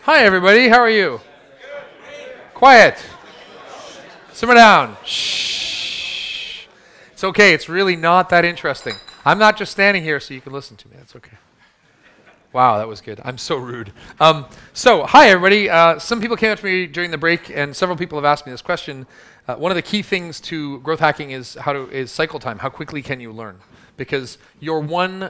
Hi, everybody. How are you? Quiet. Simmer down. Shh. It's okay. It's really not that interesting. I'm not just standing here so you can listen to me. That's okay. Wow, that was good. I'm so rude. Hi, everybody. Some people came up to me during the break, and several people have asked me this question. One of the key things to growth hacking is cycle time. How quickly can you learn? Because your one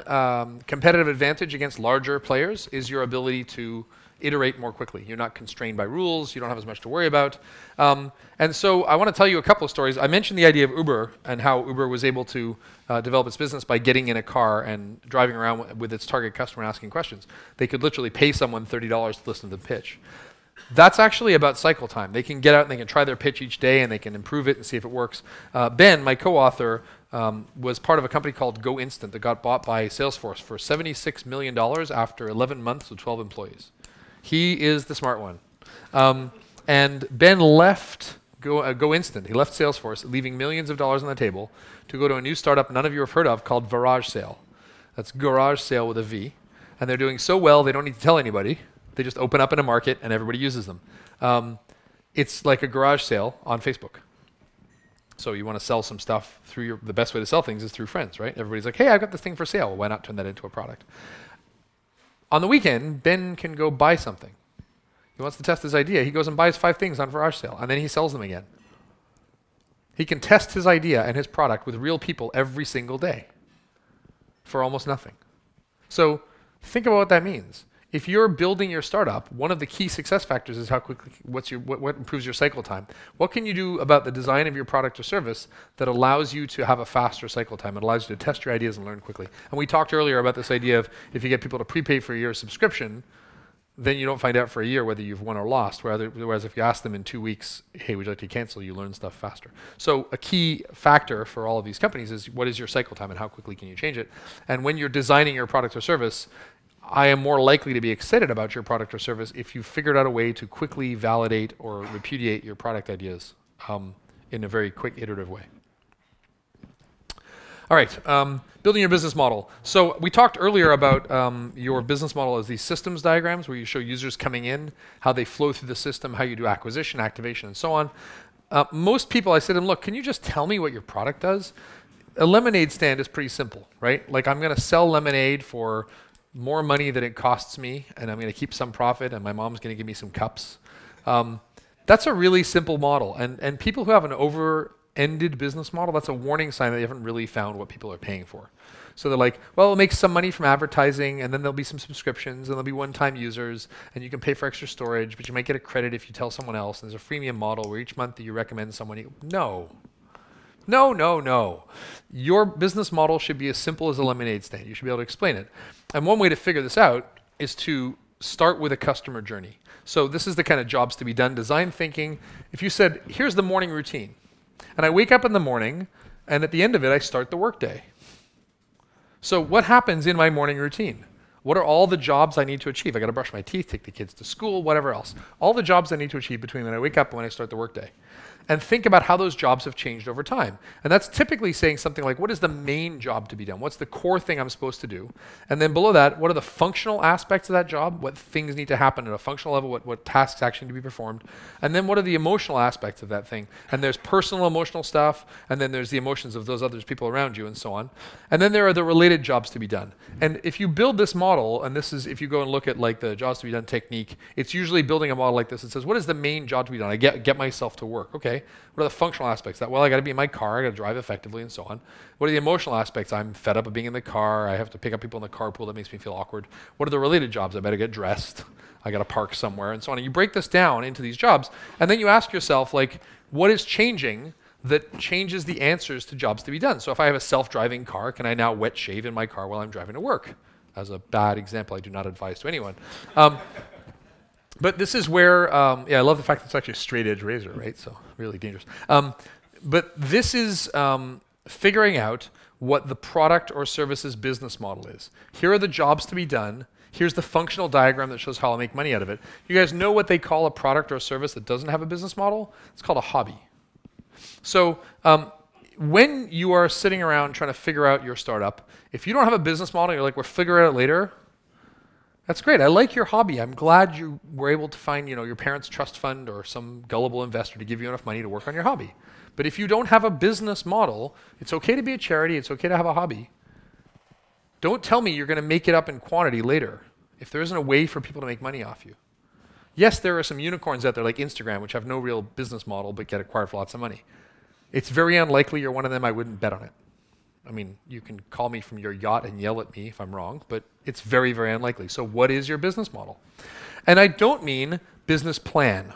competitive advantage against larger players is your ability to iterate more quickly. You're not constrained by rules. You don't have as much to worry about. And so I want to tell you a couple of stories. I mentioned the idea of Uber and how Uber was able to develop its business by getting in a car and driving around with its target customer and asking questions. They could literally pay someone $30 to listen to the pitch. That's actually about cycle time. They can get out and they can try their pitch each day and they can improve it and see if it works. Ben, my co-author, was part of a company called Go Instant that got bought by Salesforce for $76 million after 11 months with 12 employees. He is the smart one. And Ben left Go Instant. He left Salesforce, leaving millions of dollars on the table to go to a new startup none of you have heard of called Garage Sale. That's Garage Sale with a V. And they're doing so well they don't need to tell anybody. They just open up in a market and everybody uses them. It's like a garage sale on Facebook. So you want to sell some stuff through the best way to sell things is through friends, right? Everybody's like, hey, I've got this thing for sale. Well, why not turn that into a product? On the weekend, Ben can go buy something. He wants to test his idea. He goes and buys 5 things on Garage Sale, and then he sells them again. He can test his idea and his product with real people every single day for almost nothing. So think about what that means. If you're building your startup, one of the key success factors is how quickly, what improves your cycle time. What can you do about the design of your product or service that allows you to have a faster cycle time? It allows you to test your ideas and learn quickly. And we talked earlier about this idea of if you get people to prepay for a year's subscription, then you don't find out for a year whether you've won or lost. Whereas if you ask them in 2 weeks, hey, would you like to cancel, you learn stuff faster. So a key factor for all of these companies is what is your cycle time and how quickly can you change it? And when you're designing your product or service, I am more likely to be excited about your product or service if you figured out a way to quickly validate or repudiate your product ideas in a very quick, iterative way. All right, building your business model. So we talked earlier about your business model as these systems diagrams where you show users coming in, how they flow through the system, how you do acquisition, activation, and so on. Most people, I said to them, look, can you just tell me what your product does? A lemonade stand is pretty simple, right? Like I'm going to sell lemonade for more money than it costs me, and I'm going to keep some profit, and my mom's going to give me some cups. That's a really simple model. And people who have an over-ended business model, that's a warning sign that they haven't really found what people are paying for. So they're like, well, we'll make some money from advertising, and then there'll be some subscriptions, and there'll be one-time users, and you can pay for extra storage, but you might get a credit if you tell someone else. And there's a freemium model where each month you recommend someone. No. No, no, no. Your business model should be as simple as a lemonade stand. You should be able to explain it. And one way to figure this out is to start with a customer journey. So this is the kind of jobs to be done, design thinking. If you said, here's the morning routine, and I wake up in the morning, and at the end of it, I start the workday. So what happens in my morning routine? What are all the jobs I need to achieve? I got to brush my teeth, take the kids to school, whatever else. All the jobs I need to achieve between when I wake up and when I start the workday. And think about how those jobs have changed over time. And that's typically saying something like, what is the main job to be done? What's the core thing I'm supposed to do? And then below that, what are the functional aspects of that job? What things need to happen at a functional level? What tasks actually need to be performed? And then what are the emotional aspects of that thing? And there's personal emotional stuff, and then there's the emotions of those other people around you, and so on. And then there are the related jobs to be done. And if you build this model, and this is, if you go and look at like the jobs to be done technique, it's usually building a model like this. It says, what is the main job to be done? I get myself to work. Okay. What are the functional aspects of that? Well, I got to be in my car, I got to drive effectively, and so on. What are the emotional aspects? I'm fed up of being in the car, I have to pick up people in the carpool, that makes me feel awkward. What are the related jobs? I better get dressed, I got to park somewhere, and so on. And you break this down into these jobs, and then you ask yourself, like, what is changing that changes the answers to jobs to be done? So if I have a self-driving car, can I now wet shave in my car while I'm driving to work? As a bad example, I do not advise to anyone. But this is where, yeah, I love the fact that it's actually a straight edge razor, right? So really dangerous. But this is figuring out what the product or service's business model is. Here are the jobs to be done. Here's the functional diagram that shows how I'll make money out of it. You guys know what they call a product or a service that doesn't have a business model? It's called a hobby. So when you are sitting around trying to figure out your startup, if you don't have a business model, you're like, we'll figure it out later. That's great. I like your hobby. I'm glad you were able to find, your parents' trust fund or some gullible investor to give you enough money to work on your hobby. But if you don't have a business model, it's okay to be a charity. It's okay to have a hobby. Don't tell me you're going to make it up in quantity later if there isn't a way for people to make money off you. Yes, there are some unicorns out there like Instagram, which have no real business model but get acquired for lots of money. It's very unlikely you're one of them. I wouldn't bet on it. I mean, you can call me from your yacht and yell at me if I'm wrong, but it's very, very unlikely. So what is your business model? And I don't mean business plan.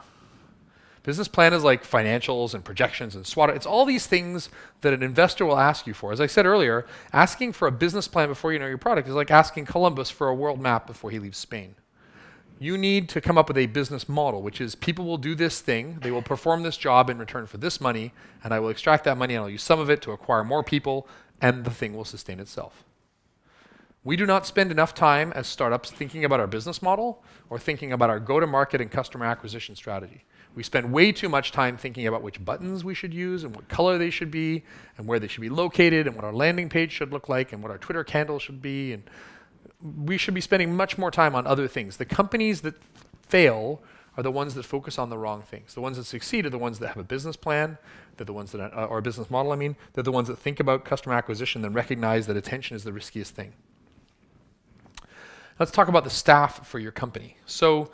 Business plan is like financials and projections and SWOT. It's all these things that an investor will ask you for. As I said earlier, asking for a business plan before you know your product is like asking Columbus for a world map before he leaves Spain. You need to come up with a business model, which is people will do this thing, they will perform this job in return for this money, and I will extract that money and I'll use some of it to acquire more people, and the thing will sustain itself. We do not spend enough time as startups thinking about our business model or thinking about our go-to-market and customer acquisition strategy. We spend way too much time thinking about which buttons we should use and what color they should be and where they should be located and what our landing page should look like and what our Twitter handle should be. And we should be spending much more time on other things. The companies that fail are the ones that focus on the wrong things. The ones that succeed are the ones that have a business plan. They're the ones that, or a business model, I mean. They're the ones that think about customer acquisition and recognize that attention is the riskiest thing. Let's talk about the staff for your company. So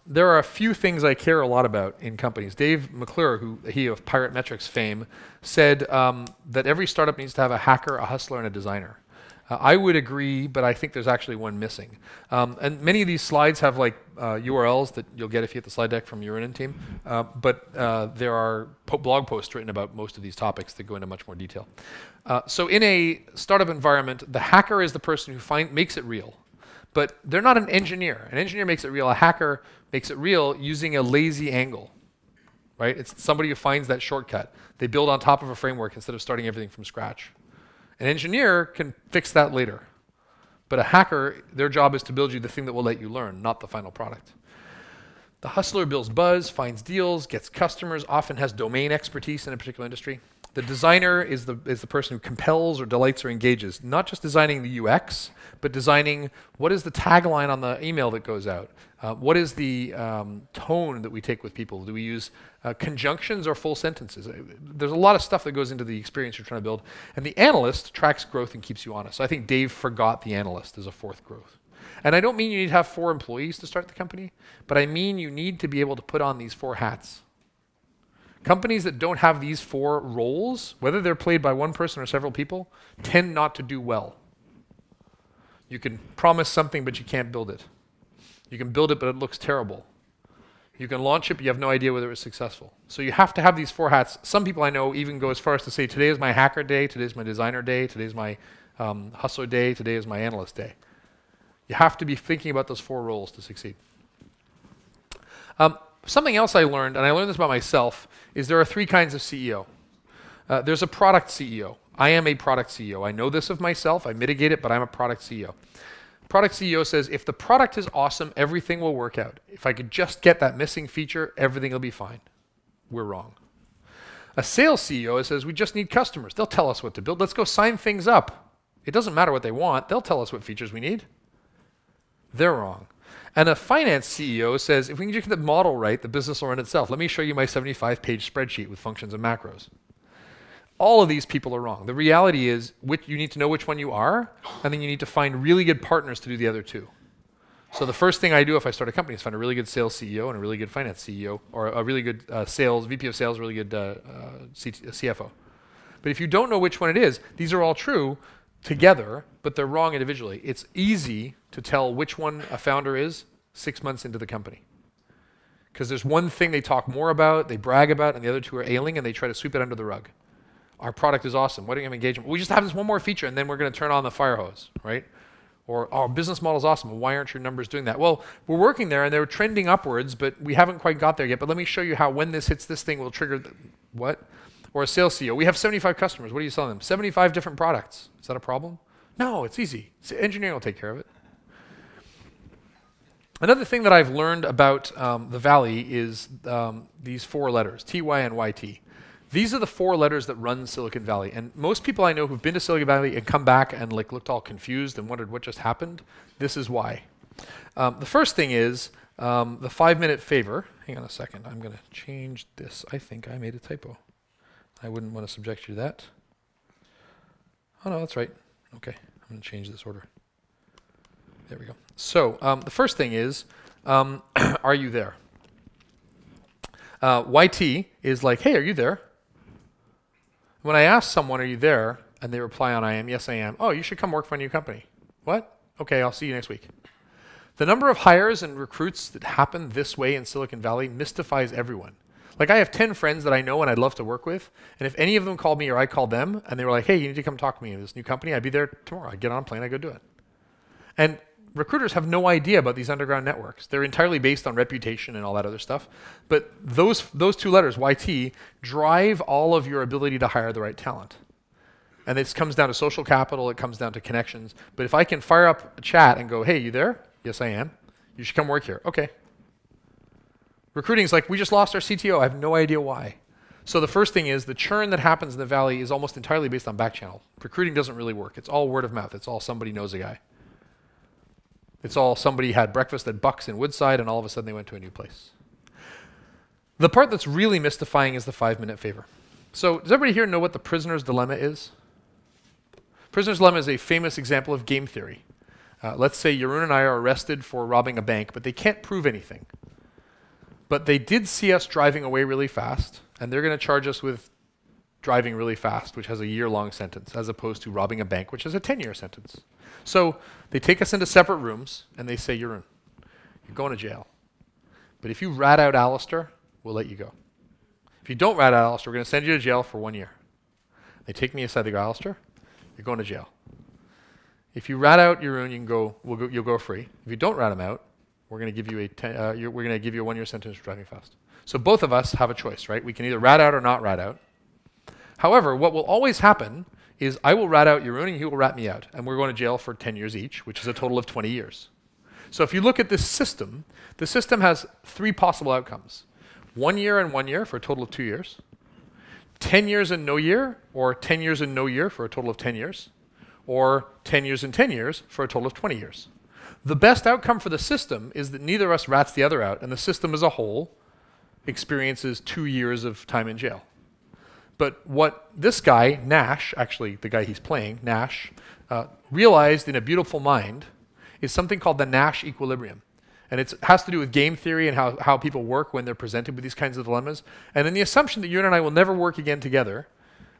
there are a few things I care a lot about in companies. Dave McClure, he of Pirate Metrics fame, said that every startup needs to have a hacker, a hustler, and a designer. I would agree, but I think there's actually one missing. And many of these slides have like URLs that you'll get if you get the slide deck from your Urinin team. But there are blog posts written about most of these topics that go into much more detail. So in a startup environment, the hacker is the person who makes it real. But they're not an engineer. An engineer makes it real. A hacker makes it real using a lazy angle. Right? It's somebody who finds that shortcut. They build on top of a framework instead of starting everything from scratch. An engineer can fix that later. But a hacker, their job is to build you the thing that will let you learn, not the final product. The hustler builds buzz, finds deals, gets customers, often has domain expertise in a particular industry. The designer is the person who compels or delights or engages, not just designing the UX, but designing what is the tagline on the email that goes out? What is the tone that we take with people? Do we use conjunctions or full sentences? There's a lot of stuff that goes into the experience you're trying to build. And the analyst tracks growth and keeps you honest. So I think Dave forgot the analyst as a fourth growth. And I don't mean you need to have 4 employees to start the company, but I mean you need to be able to put on these 4 hats. Companies that don't have these 4 roles, whether they're played by one person or several people, tend not to do well. You can promise something, but you can't build it. You can build it, but it looks terrible. You can launch it, but you have no idea whether it's successful. So you have to have these 4 hats. Some people I know even go as far as to say, today is my hacker day, today is my designer day, today is my hustler day, today is my analyst day. You have to be thinking about those 4 roles to succeed. Something else I learned, and I learned this about myself, is there are 3 kinds of CEO. There's a product CEO. I am a product CEO. I know this of myself. I mitigate it, but I'm a product CEO. Product CEO says, if the product is awesome, everything will work out. If I could just get that missing feature, everything will be fine. We're wrong. A sales CEO says, we just need customers. They'll tell us what to build. Let's go sign things up. It doesn't matter what they want. They'll tell us what features we need. They're wrong. And a finance CEO says, if we can just get the model right, the business will run itself. Let me show you my 75-page spreadsheet with functions and macros. All of these people are wrong. The reality is you need to know which one you are, and then you need to find really good partners to do the other 2. So the first thing I do if I start a company is find a really good sales CEO and a really good finance CEO, or a really good VP of sales, really good CFO. But if you don't know which one it is, these are all true together, but they're wrong individually. It's easy to tell which one a founder is 6 months into the company. Because there's one thing they talk more about, they brag about, and the other 2 are ailing, and they try to sweep it under the rug. Our product is awesome. Why don't you have engagement? We just have this one more feature, and then we're going to turn on the fire hose, right? Or our business model is awesome. Why aren't your numbers doing that? Well, we're working there, and they're trending upwards, but we haven't quite got there yet. But let me show you how when this hits this thing, will trigger what? Or a sales CEO. We have 75 customers. What are you selling them? 75 different products. Is that a problem? No, it's easy. Engineering will take care of it. Another thing that I've learned about the Valley is these 4 letters, TY and YT. These are the 4 letters that run Silicon Valley. And most people I know who've been to Silicon Valley and come back and looked all confused and wondered what just happened, this is why. The first thing is the 5-minute favor. Hang on a second. I'm going to change this. I think I made a typo. I wouldn't want to subject you to that. Oh, no, that's right. Okay. I'm going to change this order. There we go. So the first thing is, are you there? YT is like, hey, are you there? When I ask someone, are you there? And they reply on I am, yes, I am. Oh, you should come work for a new company. What? Okay, I'll see you next week. The number of hires and recruits that happen this way in Silicon Valley mystifies everyone. Like, I have 10 friends that I know and I'd love to work with, and if any of them called me or I called them and they were like, hey, you need to come talk to me in this new company, I'd be there tomorrow. I'd get on a plane, I'd go do it. And recruiters have no idea about these underground networks. They're entirely based on reputation and all that other stuff. But those two letters, YT, drive all of your ability to hire the right talent. And this comes down to social capital, it comes down to connections. But if I can fire up a chat and go, hey, you there? Yes, I am. You should come work here. Okay. Recruiting's like, we just lost our CTO. I have no idea why. So the first thing is the churn that happens in the Valley is almost entirely based on back channel. Recruiting doesn't really work. It's all word of mouth. It's all somebody knows a guy. It's all somebody had breakfast at Buck's in Woodside and all of a sudden they went to a new place. The part that's really mystifying is the 5-minute favor. So does everybody here know what the prisoner's dilemma is? Prisoner's dilemma is a famous example of game theory. Let's say Jeroen and I are arrested for robbing a bank, but they can't prove anything. But they did see us driving away really fast, and they're going to charge us with driving really fast, which has a year-long sentence, as opposed to robbing a bank, which is a 10-year sentence. So they take us into separate rooms, and they say, Jeroen, you're going to jail. But if you rat out Alistair, we'll let you go. If you don't rat out Alistair, we're going to send you to jail for 1 year. They take me aside, they go, Alistair, you're going to jail. If you rat out Jeroen, you'll go free. If you don't rat him out, we're going to give you a 1-year sentence for driving fast. So both of us have a choice, right? We can either rat out or not rat out. However, what will always happen is I will rat out Jeroen and he will rat me out. And we're going to jail for 10 years each, which is a total of 20 years. So if you look at this system, the system has 3 possible outcomes. 1 year and 1 year for a total of 2 years. 10 years and no year, or 10 years and no year for a total of 10 years. Or 10 years and 10 years for a total of 20 years. The best outcome for the system is that neither of us rats the other out, and the system as a whole experiences 2 years of time in jail. But what this guy, Nash, actually the guy he's playing, Nash, realized in a beautiful mind is something called the Nash Equilibrium. And it has to do with game theory and how people work when they're presented with these kinds of dilemmas. And in the assumption that you and I will never work again together,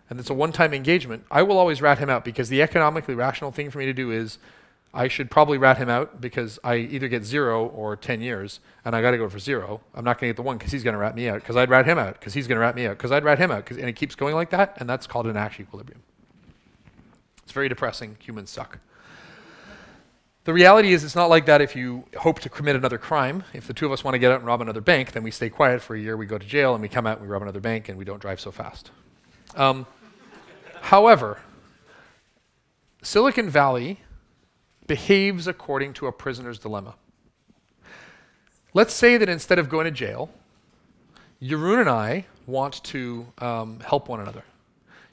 and it's a one-time engagement, I will always rat him out because the economically rational thing for me to do is I should probably rat him out because I either get 0 or 10 years, and I got to go for 0. I'm not going to get the 1 because he's going to rat me out, because I'd rat him out, because he's going to rat me out, because I'd rat him out, and it keeps going like that, and that's called a Nash equilibrium. It's very depressing. Humans suck. The reality is it's not like that if you hope to commit another crime. If the two of us want to get out and rob another bank, then we stay quiet for a year, we go to jail, and we come out and we rob another bank, and we don't drive so fast. However, Silicon Valley behaves according to a prisoner's dilemma. Let's say that instead of going to jail, Jeroen and I want to help one another.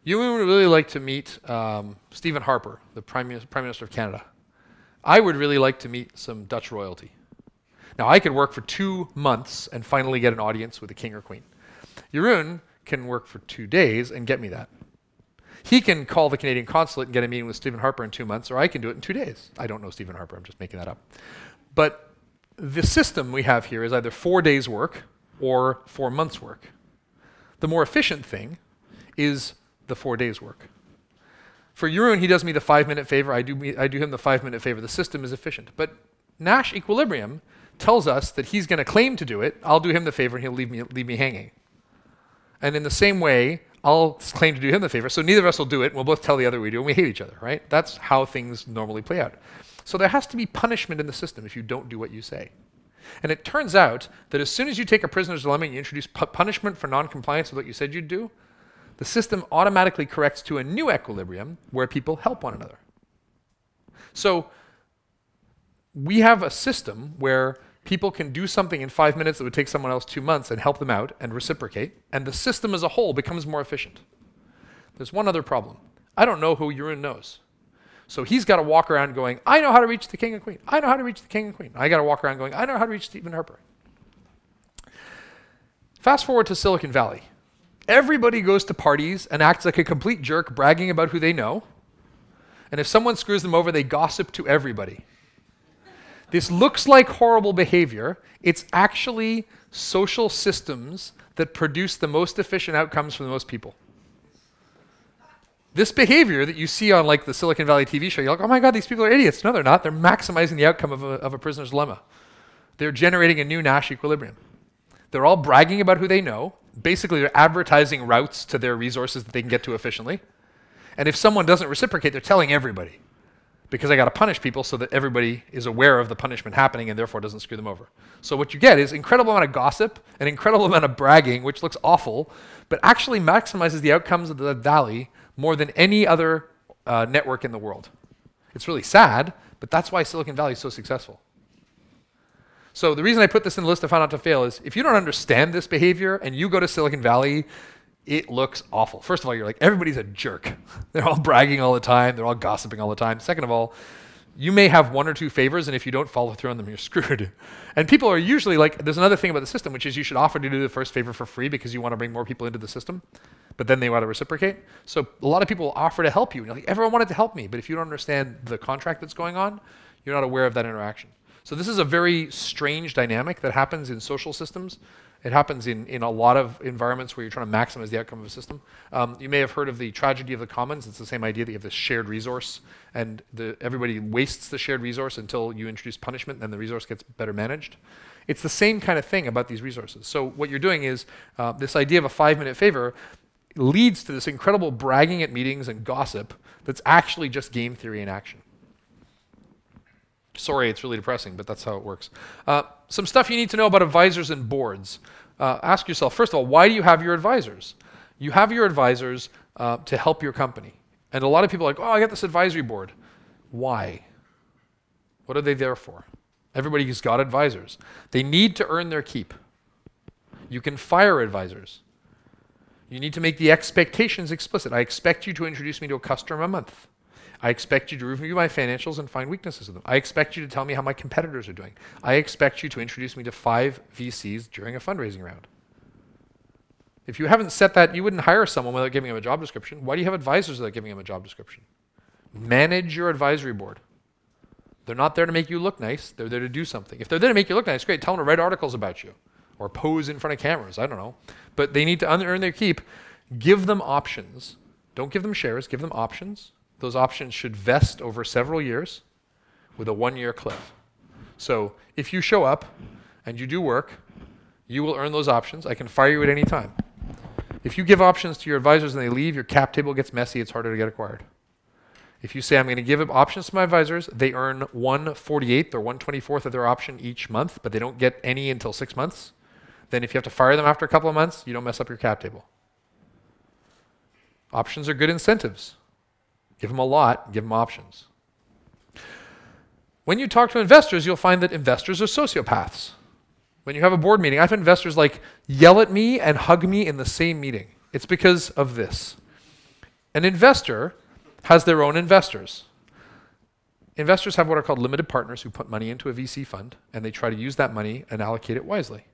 Jeroen would really like to meet Stephen Harper, the Prime Minister of Canada. I would really like to meet some Dutch royalty. Now, I could work for 2 months and finally get an audience with the king or queen. Jeroen can work for 2 days and get me that. He can call the Canadian consulate and get a meeting with Stephen Harper in 2 months, or I can do it in 2 days. I don't know Stephen Harper, I'm just making that up. But the system we have here is either 4 days' work or 4 months' work. The more efficient thing is the 4 days' work. For Jeroen, he does me the 5-minute favor, I do him the 5-minute favor. The system is efficient. But Nash Equilibrium tells us that he's going to claim to do it, I'll do him the favor, and he'll leave me hanging. And in the same way, I'll claim to do him the favor, so neither of us will do it, and we'll both tell the other we do, and we hate each other, right? That's how things normally play out. So there has to be punishment in the system if you don't do what you say. And it turns out that as soon as you take a prisoner's dilemma and you introduce punishment for non-compliance with what you said you'd do, the system automatically corrects to a new equilibrium where people help one another. So we have a system where people can do something in 5 minutes that would take someone else 2 months and help them out and reciprocate, and the system as a whole becomes more efficient. There's one other problem. I don't know who Jeroen knows. So he's got to walk around going, I know how to reach the king and queen. I know how to reach the king and queen. I got to walk around going, I know how to reach Stephen Harper. Fast forward to Silicon Valley. Everybody goes to parties and acts like a complete jerk, bragging about who they know. And if someone screws them over, they gossip to everybody. This looks like horrible behavior. It's actually social systems that produce the most efficient outcomes for the most people. This behavior that you see on like the Silicon Valley TV show, you're like, oh my God, these people are idiots. No, they're not. They're maximizing the outcome of a prisoner's dilemma. They're generating a new Nash equilibrium. They're all bragging about who they know. Basically, they're advertising routes to their resources that they can get to efficiently. And if someone doesn't reciprocate, they're telling everybody. Because I got to punish people so that everybody is aware of the punishment happening and therefore doesn't screw them over. So what you get is incredible amount of gossip, an incredible amount of bragging, which looks awful, but actually maximizes the outcomes of the valley more than any other network in the world. It's really sad, but that's why Silicon Valley is so successful. So the reason I put this in the list of how not to fail is if you don't understand this behavior and you go to Silicon Valley, it looks awful. First of all, you're like, everybody's a jerk. They're all bragging all the time. They're all gossiping all the time. Second of all, you may have one or two favors, and if you don't follow through on them, you're screwed. And people are usually like, there's another thing about the system, which is you should offer to do the first favor for free because you want to bring more people into the system, but then they want to reciprocate. So a lot of people will offer to help you. And you're like, everyone wanted to help me, but if you don't understand the contract that's going on, you're not aware of that interaction. So this is a very strange dynamic that happens in social systems. It happens in a lot of environments where you're trying to maximize the outcome of a system. You may have heard of the tragedy of the commons. It's the same idea that you have this shared resource, and everybody wastes the shared resource until you introduce punishment, and then the resource gets better managed. It's the same kind of thing about these resources. So what you're doing is this idea of a 5-minute favor leads to this incredible bragging at meetings and gossip that's actually just game theory in action. Sorry, it's really depressing, but that's how it works. Some stuff you need to know about advisors and boards. Ask yourself, first of all, why do you have your advisors? You have your advisors to help your company. And a lot of people are like, oh, I got this advisory board. Why? What are they there for? Everybody's got advisors. They need to earn their keep. You can fire advisors. You need to make the expectations explicit. I expect you to introduce me to a customer a month. I expect you to review my financials and find weaknesses in them. I expect you to tell me how my competitors are doing. I expect you to introduce me to 5 VCs during a fundraising round. If you haven't set that, you wouldn't hire someone without giving them a job description. Why do you have advisors without giving them a job description? Manage your advisory board. They're not there to make you look nice. They're there to do something. If they're there to make you look nice, great. Tell them to write articles about you or pose in front of cameras. I don't know. But they need to earn their keep. Give them options. Don't give them shares. Give them options. Those options should vest over several years with a 1-year cliff. So if you show up and you do work, you will earn those options. I can fire you at any time. If you give options to your advisors and they leave, your cap table gets messy. It's harder to get acquired. If you say, I'm going to give options to my advisors, they earn 1/48th or 1/24th of their option each month, but they don't get any until 6 months. Then if you have to fire them after a couple of months, you don't mess up your cap table. Options are good incentives. Give them a lot, give them options. When you talk to investors, you'll find that investors are sociopaths. When you have a board meeting, I've had investors like yell at me and hug me in the same meeting. It's because of this. An investor has their own investors. Investors have what are called limited partners who put money into a VC fund, and they try to use that money and allocate it wisely.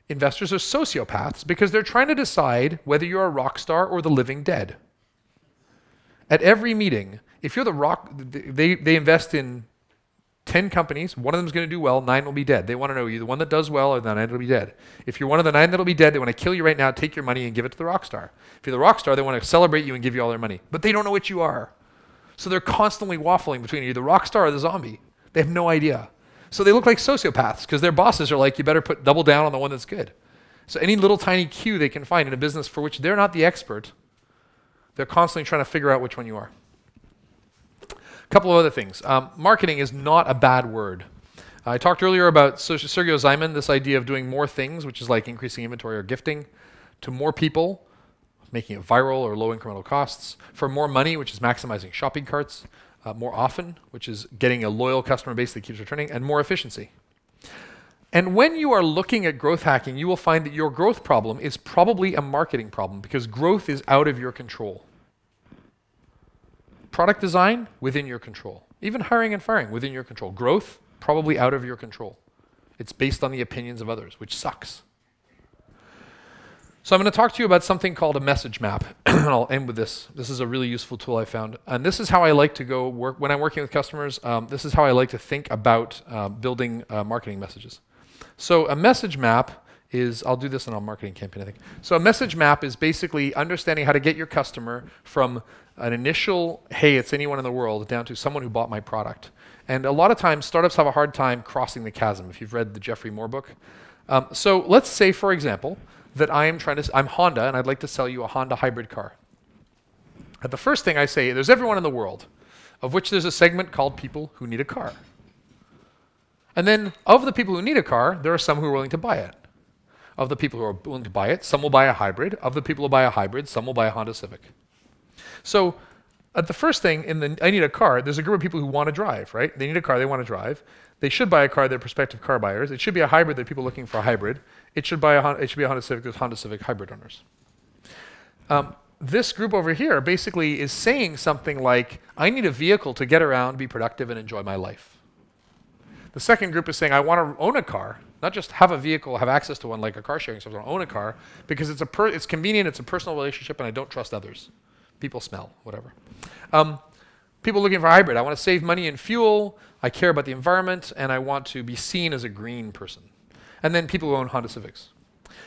Investors are sociopaths because they're trying to decide whether you're a rock star or the living dead. At every meeting, if you're the rock, they invest in 10 companies. One of them is going to do well, 9 will be dead. They want to know, are you the one that does well or the 9 that will be dead? If you're one of the 9 that will be dead, they want to kill you right now, take your money and give it to the rock star. If you're the rock star, they want to celebrate you and give you all their money. But they don't know what you are. So they're constantly waffling between you, the rock star or the zombie. They have no idea. So they look like sociopaths because their bosses are like, you better double down on the one that's good. So any little tiny cue they can find in a business for which they're not the expert, they're constantly trying to figure out which one you are. A couple of other things. Marketing is not a bad word. I talked earlier about Sergio Zyman, this idea of doing more things, which is like increasing inventory or gifting, to more people, making it viral or low incremental costs, for more money, which is maximizing shopping carts, more often, which is getting a loyal customer base that keeps returning, and more efficiency. And when you are looking at growth hacking, you will find that your growth problem is probably a marketing problem because growth is out of your control. Product design, within your control. Even hiring and firing, within your control. Growth, probably out of your control. It's based on the opinions of others, which sucks. So I'm going to talk to you about something called a message map, and I'll end with this. This is a really useful tool I found. And this is how I like to go work when I'm working with customers. This is how I like to think about building marketing messages. So a message map is, I'll do this in a marketing campaign, I think. So a message map is basically understanding how to get your customer from an initial, hey, it's anyone in the world, down to someone who bought my product. And a lot of times, startups have a hard time crossing the chasm, if you've read the Jeffrey Moore book. So let's say, for example, that I'm Honda, and I'd like to sell you a Honda hybrid car. And the first thing I say, there's everyone in the world, of which there's a segment called people who need a car. And then, of the people who need a car, there are some who are willing to buy it. Of the people who are willing to buy it, some will buy a hybrid. Of the people who buy a hybrid, some will buy a Honda Civic. So, the first thing in the I need a car, there's a group of people who want to drive, right? They need a car, they want to drive. They should buy a car, they're prospective car buyers. It should be a hybrid, they're people looking for a hybrid. It should be a Honda Civic, there's Honda Civic hybrid owners. This group over here basically is saying something like, I need a vehicle to get around, be productive, and enjoy my life. The second group is saying, I want to own a car, not just have a vehicle, have access to one like a car sharing service. I want to own a car because it's convenient, it's a personal relationship, and I don't trust others. People smell, whatever. People looking for a hybrid. I want to save money in fuel, I care about the environment, and I want to be seen as a green person. And then people who own Honda Civics.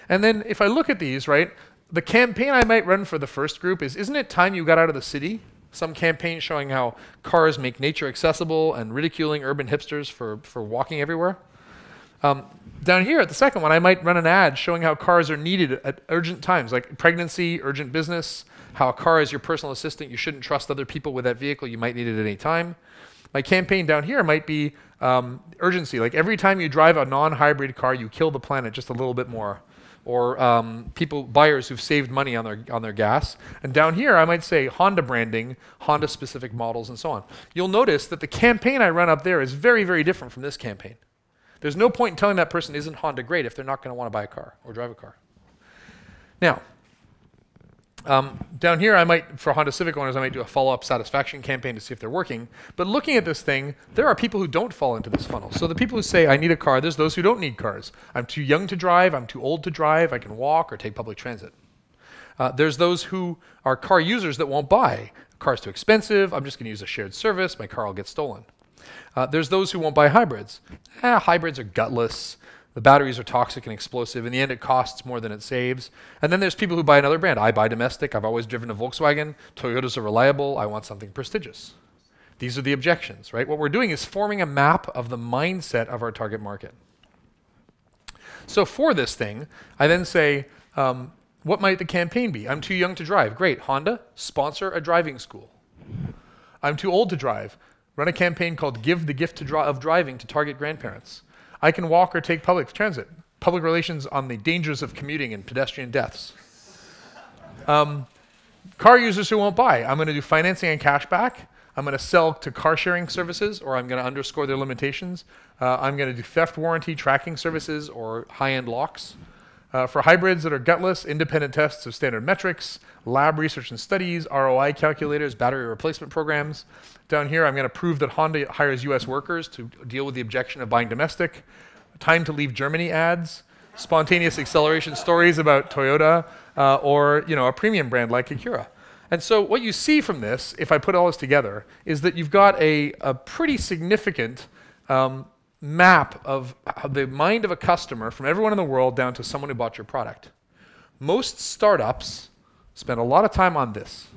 And then if I look at these, right, the campaign I might run for the first group is, isn't it time you got out of the city? Some campaign showing how cars make nature accessible and ridiculing urban hipsters for walking everywhere. Down here at the second one, I might run an ad showing how cars are needed at urgent times, like pregnancy, urgent business, how a car is your personal assistant. You shouldn't trust other people with that vehicle. You might need it at any time. My campaign down here might be urgency, like every time you drive a non-hybrid car, you kill the planet just a little bit more. Or buyers who've saved money on their gas. And down here, I might say Honda branding, Honda-specific models, and so on. You'll notice that the campaign I run up there is very, very different from this campaign. There's no point in telling that person isn't Honda great if they're not going to want to buy a car or drive a car. Now, down here, for Honda Civic owners, I might do a follow-up satisfaction campaign to see if they're working. But looking at this thing, there are people who don't fall into this funnel. So the people who say, I need a car, there's those who don't need cars. I'm too young to drive, I'm too old to drive, I can walk or take public transit. There's those who are car users that won't buy. Car's too expensive, I'm just going to use a shared service, my car will get stolen. There's those who won't buy hybrids. Hybrids are gutless. The batteries are toxic and explosive. In the end, it costs more than it saves. And then there's people who buy another brand. I buy domestic. I've always driven a Volkswagen. Toyotas are reliable. I want something prestigious. These are the objections, right? What we're doing is forming a map of the mindset of our target market. So for this thing, I then say, what might the campaign be? I'm too young to drive. Great. Honda, sponsor a driving school. I'm too old to drive. Run a campaign called Give the Gift of Driving to target grandparents. I can walk or take public transit. Public relations on the dangers of commuting and pedestrian deaths. Car users who won't buy. I'm going to do financing and cash back. I'm going to sell to car sharing services, or I'm going to underscore their limitations. I'm going to do theft warranty tracking services or high-end locks. For hybrids that are gutless, independent tests of standard metrics, lab research and studies, ROI calculators, battery replacement programs. Down here, I'm going to prove that Honda hires US workers to deal with the objection of buying domestic. Time to leave Germany ads, spontaneous acceleration stories about Toyota, or a premium brand like Acura. And so what you see from this, if I put all this together, is that you've got a pretty significant map of the mind of a customer from everyone in the world down to someone who bought your product. Most startups spend a lot of time on this.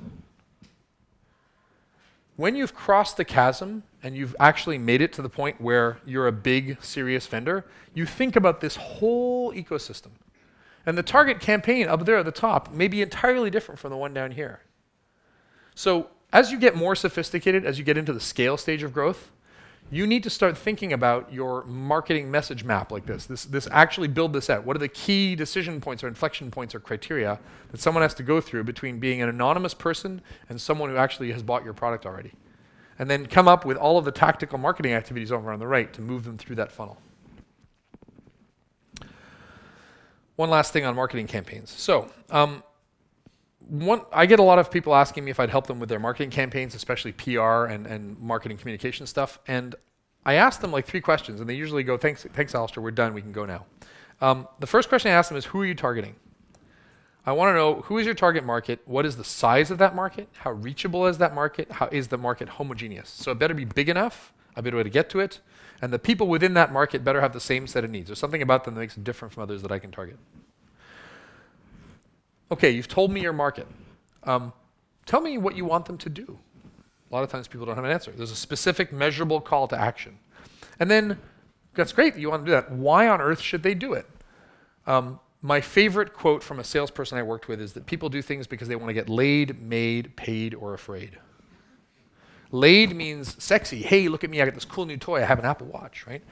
When you've crossed the chasm and you've actually made it to the point where you're a big, serious vendor, you think about this whole ecosystem. And the target campaign up there at the top may be entirely different from the one down here. So as you get more sophisticated, as you get into the scale stage of growth, you need to start thinking about your marketing message map like this. This actually build this out. What are the key decision points or inflection points or criteria that someone has to go through between being an anonymous person and someone who actually has bought your product already? And then come up with all of the tactical marketing activities over on the right to move them through that funnel. One last thing on marketing campaigns. So I get a lot of people asking me if I'd help them with their marketing campaigns, especially PR and marketing communication stuff. And I ask them like 3 questions, and they usually go, thanks, Alistair, we're done, we can go now. The first question I ask them is, who are you targeting? I want to know, who is your target market? What is the size of that market? How reachable is that market? How is the market homogeneous? So it better be big enough, a better way to get to it, and the people within that market better have the same set of needs. There's something about them that makes them different from others that I can target. Okay, you've told me your market. Tell me what you want them to do. A lot of times people don't have an answer. There's a specific measurable call to action. And then, that's great that you want to do that. Why on earth should they do it? My favorite quote from a salesperson I worked with is that people do things because they want to get laid, made, paid, or afraid. Laid means sexy. Hey, look at me, I got this cool new toy, I have an Apple Watch, right?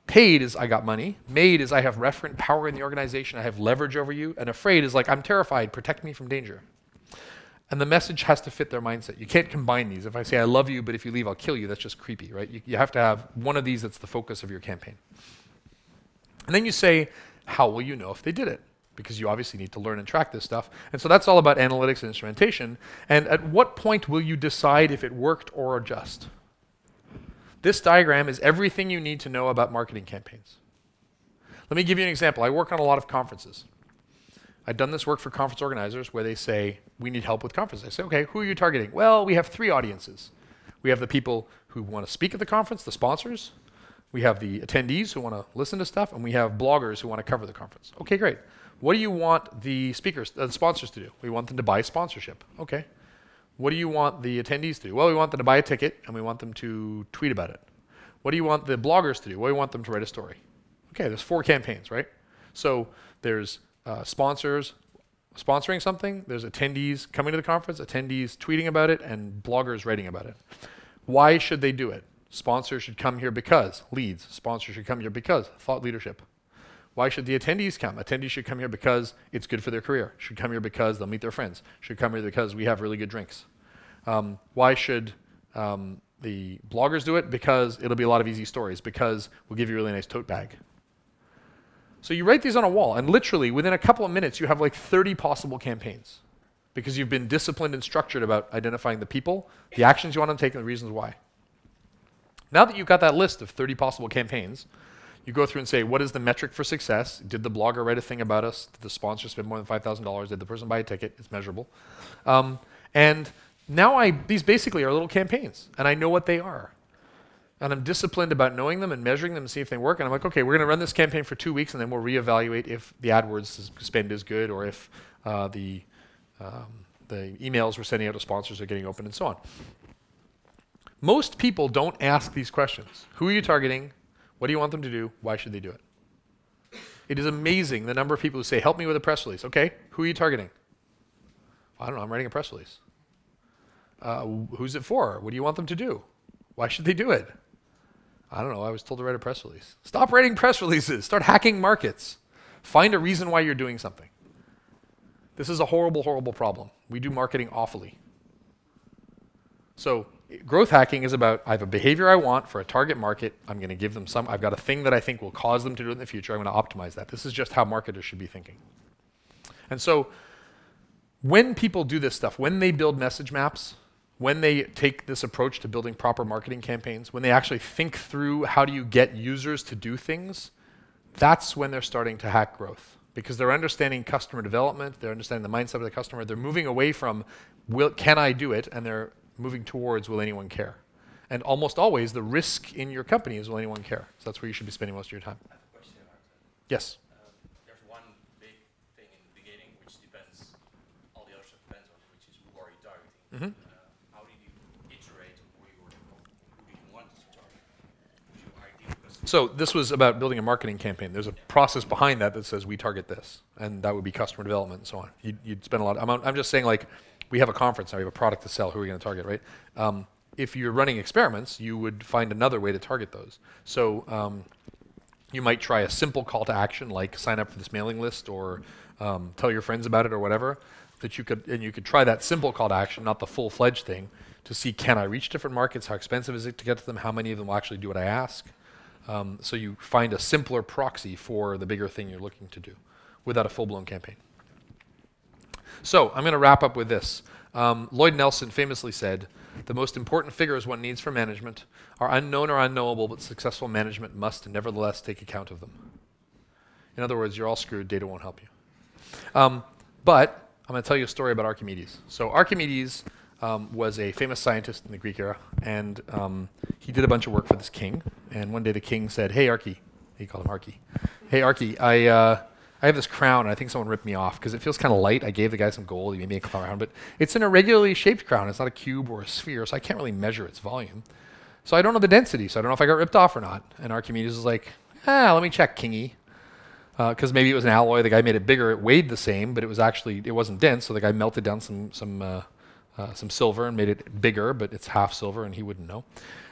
Paid is I got money. Made is I have referent power in the organization, I have leverage over you. And afraid is like, I'm terrified, protect me from danger. And the message has to fit their mindset. You can't combine these. If I say I love you, but if you leave, I'll kill you, that's just creepy, right? You have to have one of these that's the focus of your campaign. And then you say, how will you know if they did it? Because you obviously need to learn and track this stuff. And so that's all about analytics and instrumentation. And at what point will you decide if it worked or adjust? This diagram is everything you need to know about marketing campaigns. Let me give you an example. I work on a lot of conferences. I've done this work for conference organizers where they say, we need help with conferences. I say, okay, who are you targeting? Well, we have 3 audiences. We have the people who want to speak at the conference, the sponsors. We have the attendees who want to listen to stuff, and we have bloggers who want to cover the conference. Okay, great. What do you want the sponsors to do? We want them to buy sponsorship. Okay. What do you want the attendees to do? Well, we want them to buy a ticket, and we want them to tweet about it. What do you want the bloggers to do? Well, we want them to write a story. Okay, there's 4 campaigns, right? So there's sponsors sponsoring something, there's attendees coming to the conference, attendees tweeting about it, and bloggers writing about it. Why should they do it? Sponsors should come here because leads. Sponsors should come here because thought leadership. Why should the attendees come? Attendees should come here because it's good for their career. Should come here because they'll meet their friends. Should come here because we have really good drinks. Why should the bloggers do it? Because it'll be a lot of easy stories. Because we'll give you a really nice tote bag. So you write these on a wall, and literally within a couple of minutes you have like 30 possible campaigns because you've been disciplined and structured about identifying the people, the actions you want them to take, and the reasons why. Now that you've got that list of 30 possible campaigns, you go through and say, what is the metric for success? Did the blogger write a thing about us? Did the sponsor spend more than $5,000? Did the person buy a ticket? It's measurable. And now these basically are little campaigns, and I know what they are. And I'm disciplined about knowing them and measuring them and see if they work. And I'm like, okay, we're going to run this campaign for 2 weeks, and then we'll reevaluate if the AdWords spend is good or if the emails we're sending out to sponsors are getting open and so on. Most people don't ask these questions. Who are you targeting? What do you want them to do? Why should they do it? It is amazing the number of people who say, help me with a press release. Okay, who are you targeting? I don't know, I'm writing a press release. Who's it for? What do you want them to do? Why should they do it? I don't know, I was told to write a press release. Stop writing press releases. Start hacking markets. Find a reason why you're doing something. This is a horrible, horrible problem. We do marketing awfully. So growth hacking is about, I have a behavior I want for a target market. I'm going to give them I've got a thing that I think will cause them to do it in the future. I'm going to optimize that. This is just how marketers should be thinking. And so when people do this stuff, when they build message maps, when they take this approach to building proper marketing campaigns, when they actually think through how do you get users to do things, that's when they're starting to hack growth. Because they're understanding customer development, they're understanding the mindset of the customer, they're moving away from, can I do it, and they're moving towards, will anyone care? And almost always, the risk in your company is, will anyone care? So that's where you should be spending most of your time. I have a question about that. Yes? There's one big thing in the beginning which depends, all the other stuff depends on, which is who are you targeting? How did you iterate who you want to target? Who's your ideal customer? So this was about building a marketing campaign. There's a process behind that that says we target this, and that would be customer development and so on. You'd spend a lot. I'm just saying, like, we have a conference now, we have a product to sell, who are we going to target, right? If you're running experiments, you would find another way to target those. So you might try a simple call to action, like sign up for this mailing list or tell your friends about it or whatever, that you could try that simple call to action, not the full-fledged thing, to see, can I reach different markets? How expensive is it to get to them? How many of them will actually do what I ask? So you find a simpler proxy for the bigger thing you're looking to do without a full-blown campaign. So I'm going to wrap up with this. Lloyd Nelson famously said, "The most important figures one needs for management are unknown or unknowable, but successful management must nevertheless take account of them." In other words, you're all screwed, data won't help you. But I'm going to tell you a story about Archimedes. So Archimedes was a famous scientist in the Greek era, and he did a bunch of work for this king. And one day the king said, "Hey, Archie," he called him Archie. "Hey, Archie, I have this crown, and I think someone ripped me off because it feels kind of light. I gave the guy some gold. He made me a crown, but it's an irregularly shaped crown. It's not a cube or a sphere, so I can't really measure its volume. So I don't know the density, so I don't know if I got ripped off or not." And Archimedes was like, "Let me check, kingy." Because maybe it was an alloy. The guy made it bigger. It weighed the same, but it wasn't dense, so the guy melted down some silver and made it bigger, but it's half silver, and he wouldn't know.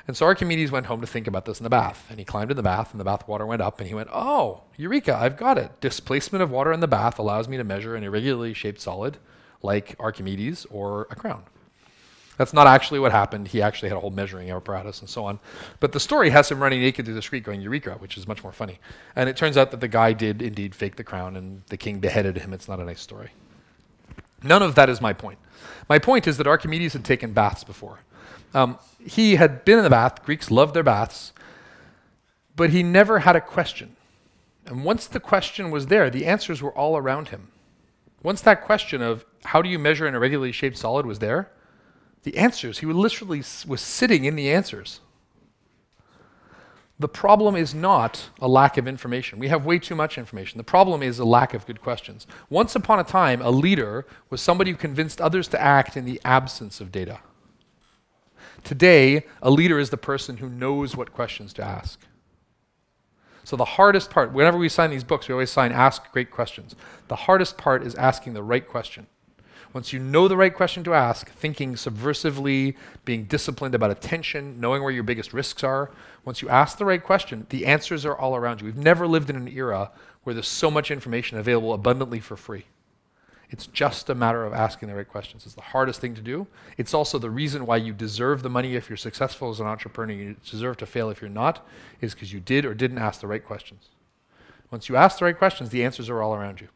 And so Archimedes went home to think about this in the bath, and he climbed in the bath, and the bath water went up, and he went, "Oh, eureka, I've got it. Displacement of water in the bath allows me to measure an irregularly shaped solid like Archimedes or a crown." That's not actually what happened. He actually had a whole measuring apparatus and so on. But the story has him running naked through the street going, "Eureka," which is much more funny. And it turns out that the guy did indeed fake the crown, and the king beheaded him. It's not a nice story. None of that is my point. My point is that Archimedes had taken baths before. He had been in the bath. Greeks loved their baths. But he never had a question. And once the question was there, the answers were all around him. Once that question of how do you measure an irregularly shaped solid was there, the answers, he literally was sitting in the answers. The problem is not a lack of information. We have way too much information. The problem is a lack of good questions. Once upon a time, a leader was somebody who convinced others to act in the absence of data. Today, a leader is the person who knows what questions to ask. So the hardest part, whenever we sign these books, we always sign ask great questions. The hardest part is asking the right question. Once you know the right question to ask, thinking subversively, being disciplined about attention, knowing where your biggest risks are, once you ask the right question, the answers are all around you. We've never lived in an era where there's so much information available abundantly for free. It's just a matter of asking the right questions. It's the hardest thing to do. It's also the reason why you deserve the money if you're successful as an entrepreneur. You deserve to fail if you're not, is because you did or didn't ask the right questions. Once you ask the right questions, the answers are all around you.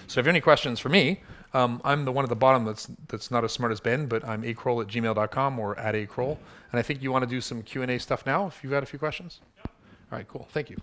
So if you have any questions for me, I'm the one at the bottom that's not as smart as Ben, but I'm acroll@gmail.com or @acroll. And I think you want to do some Q&A stuff now if you've got a few questions? Yep. All right, cool. Thank you.